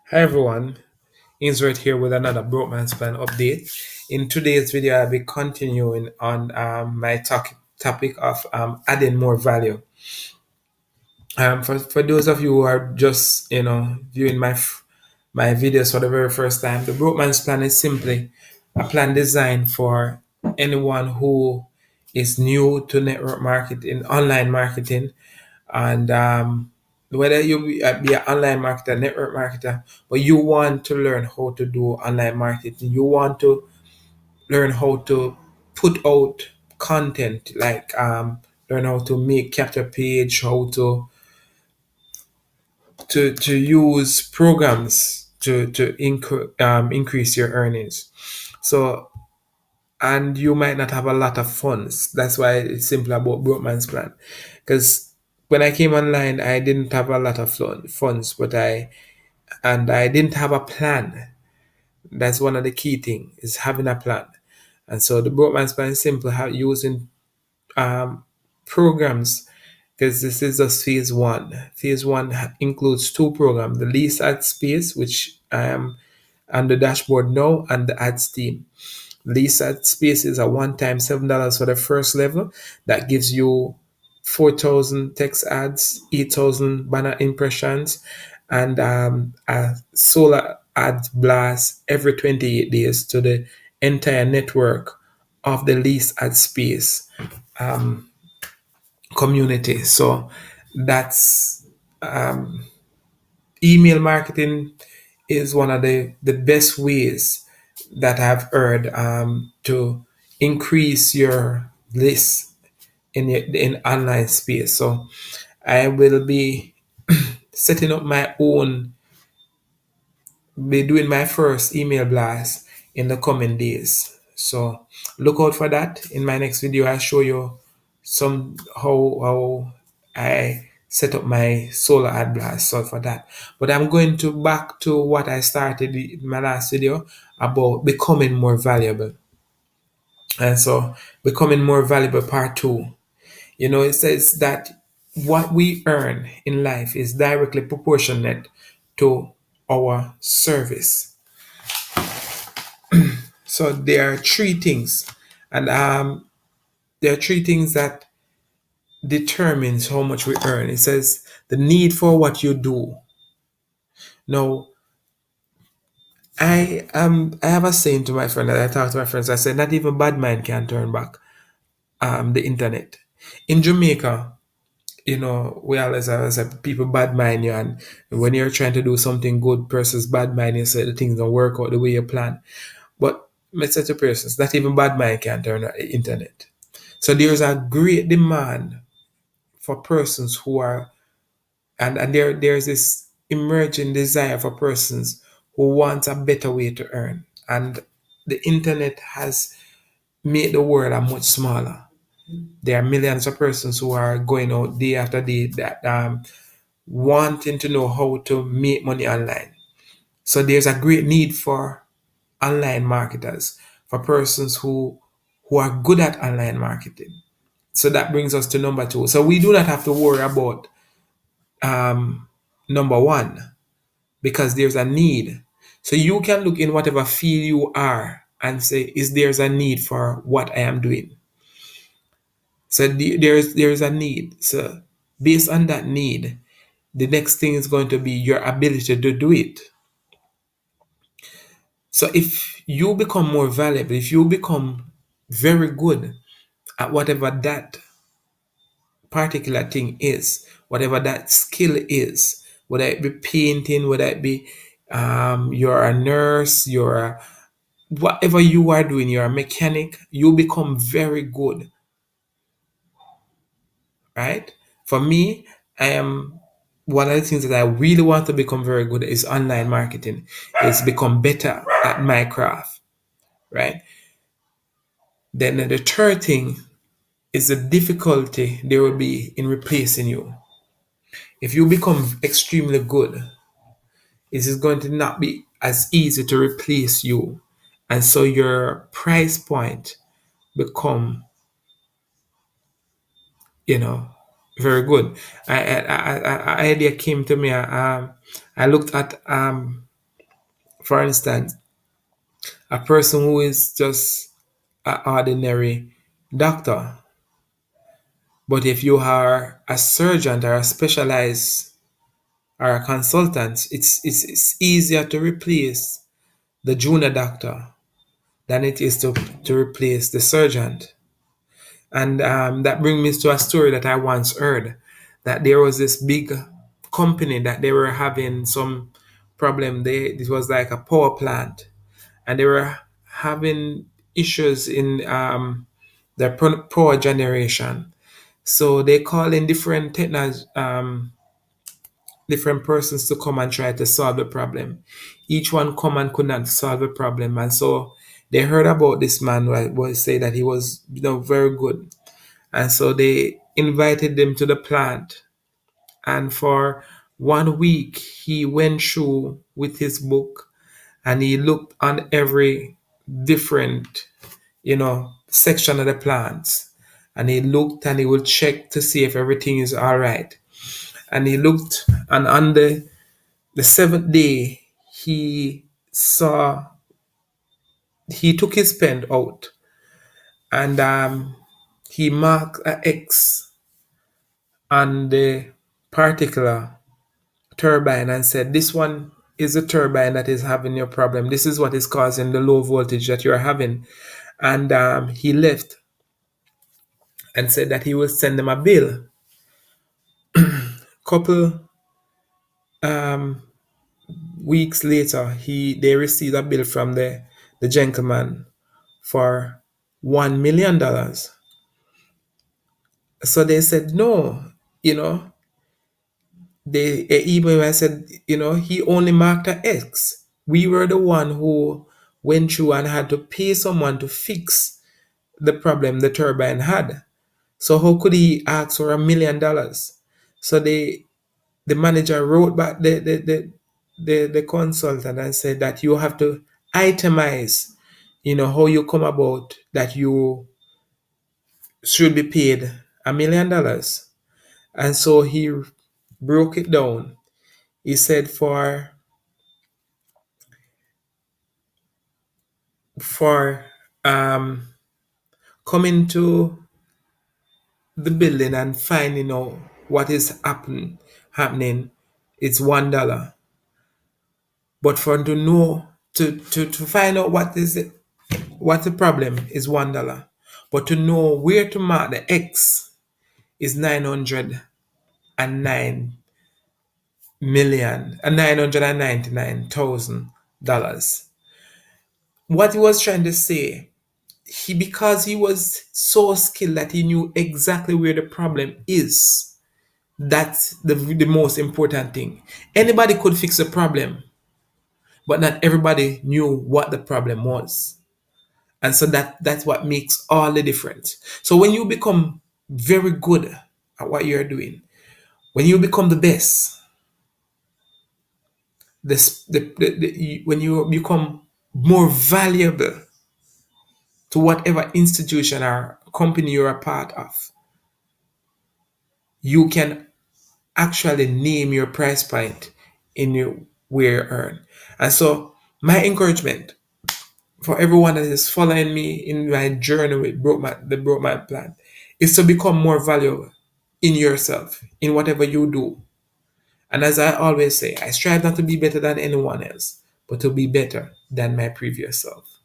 Hi everyone, Ainsworth here with another Broke Man's Plan update. In today's video, I'll be continuing on my topic of adding more value. For those of you who are just viewing my videos for the very first time, the Broke Man's Plan is simply a plan designed for anyone who is new to network marketing, online marketing, and whether you be an online marketer, network marketer, but you want to learn how to do online marketing, you want to learn how to put out content, like learn how to make capture page, how to use programs to increase your earnings. So, and you might not have a lot of funds. That's why it's simple about broke man's plan. Because when I came online, I didn't have a lot of funds, I didn't have a plan. That's one of the key things, is having a plan. And so the broke man's plan is simple, using um, programs, because this is just phase one. Phase one includes two programs: the lease ad space, which I am on the dashboard now, and the ads team. Lease space is a one-time $7 for the first level. That gives you 4,000 text ads, 8,000 banner impressions, and a solar ad blast every 28 days to the entire network of the lease ad space community. So that's email marketing is one of the best ways that I've heard to increase your list in online space. So I will be setting up my own, be doing my first email blast in the coming days. So look out for that. In my next video, I'll show you some how I set up my solar ad blast. So for that. But I'm going to back to what I started in my last video about becoming more valuable. And so becoming more valuable part two. It says that what we earn in life is directly proportionate to our service. So there are three things, and there are three things that determines how much we earn. It says the need for what you do. Now, I have a saying to my friend that I talk to my friends. I said, not even bad mind can turn back the internet. In Jamaica, we always have said people bad mind you, and when you're trying to do something good, persons bad mind you, say the things don't work out the way you plan. But let's say to persons, not even bad mind can turn the internet. So there's a great demand for persons who are, and there's this emerging desire for persons who want a better way to earn. And the internet has made the world a much smaller. There are millions of persons who are going out day after day that wanting to know how to make money online. So there's a great need for online marketers, for persons who are good at online marketing. So that brings us to number two. So we do not have to worry about number one, because there's a need. So you can look in whatever field you are and say, is there's a need for what I am doing? So there's a need. So based on that need, the next thing is going to be your ability to do it. So if you become more valuable, if you become very good at whatever that particular thing is, whatever that skill is, whether it be painting, whether it be you're a nurse, whatever you are doing, you're a mechanic, you become very good, right? For me, I am one of the things that I really want to become very good is online marketing. Is become better at my craft, right? Then the third thing is the difficulty there will be in replacing you. If you become extremely good, it is going to not be as easy to replace you, and so your price point become, you know, very good. Idea came to me. I looked at For instance, a person who is just an ordinary doctor, but if you are a surgeon or a specialized or a consultant, it's easier to replace the junior doctor than it is to replace the surgeon. And that brings me to a story that I once heard, that there was this big company that they were having some problem. It was like a power plant, and they were having issues in their power generation. So they call in different persons to come and try to solve the problem. Each one come and could not solve the problem, and so they heard about this man who was say that he was very good, and so they invited him to the plant. And for 1 week, he went through with his book, and he looked on every different, section of the plant. And he looked and he would check to see if everything is all right. And he looked, and on the seventh day, saw, he took his pen out, and he marked an X on the particular turbine and said, "This one is a turbine that is having your problem. This is what is causing the low voltage that you're having." And he left and said that he will send them a bill. Couple um, weeks later, they received a bill from the gentleman for $1 million. So they said no, you know. They emailed and said, he only marked a X. We were the one who went through and had to pay someone to fix the problem the turbine had. So how could he ask for $1 million? So the manager wrote back the consultant and said that you have to itemize, how you come about that you should be paid $1 million. And so he broke it down. He said for um coming to the building and finding out what is happening, it's $1. But for to know to find out what the problem is $1. But to know where to mark the X is 999,000 dollars. What he was trying to say, because he was so skilled that he knew exactly where the problem is. That's the most important thing. Anybody could fix a problem, but not everybody knew what the problem was. And so that's what makes all the difference. So when you become very good at what you're doing, when you become the best, when you become more valuable to whatever institution or company you're a part of, you can actually name your price point in your where you earn. And so my encouragement for everyone that is following me in my journey with the broke man plan is to become more valuable in yourself, in whatever you do. And as I always say, I strive not to be better than anyone else, but to be better than my previous self.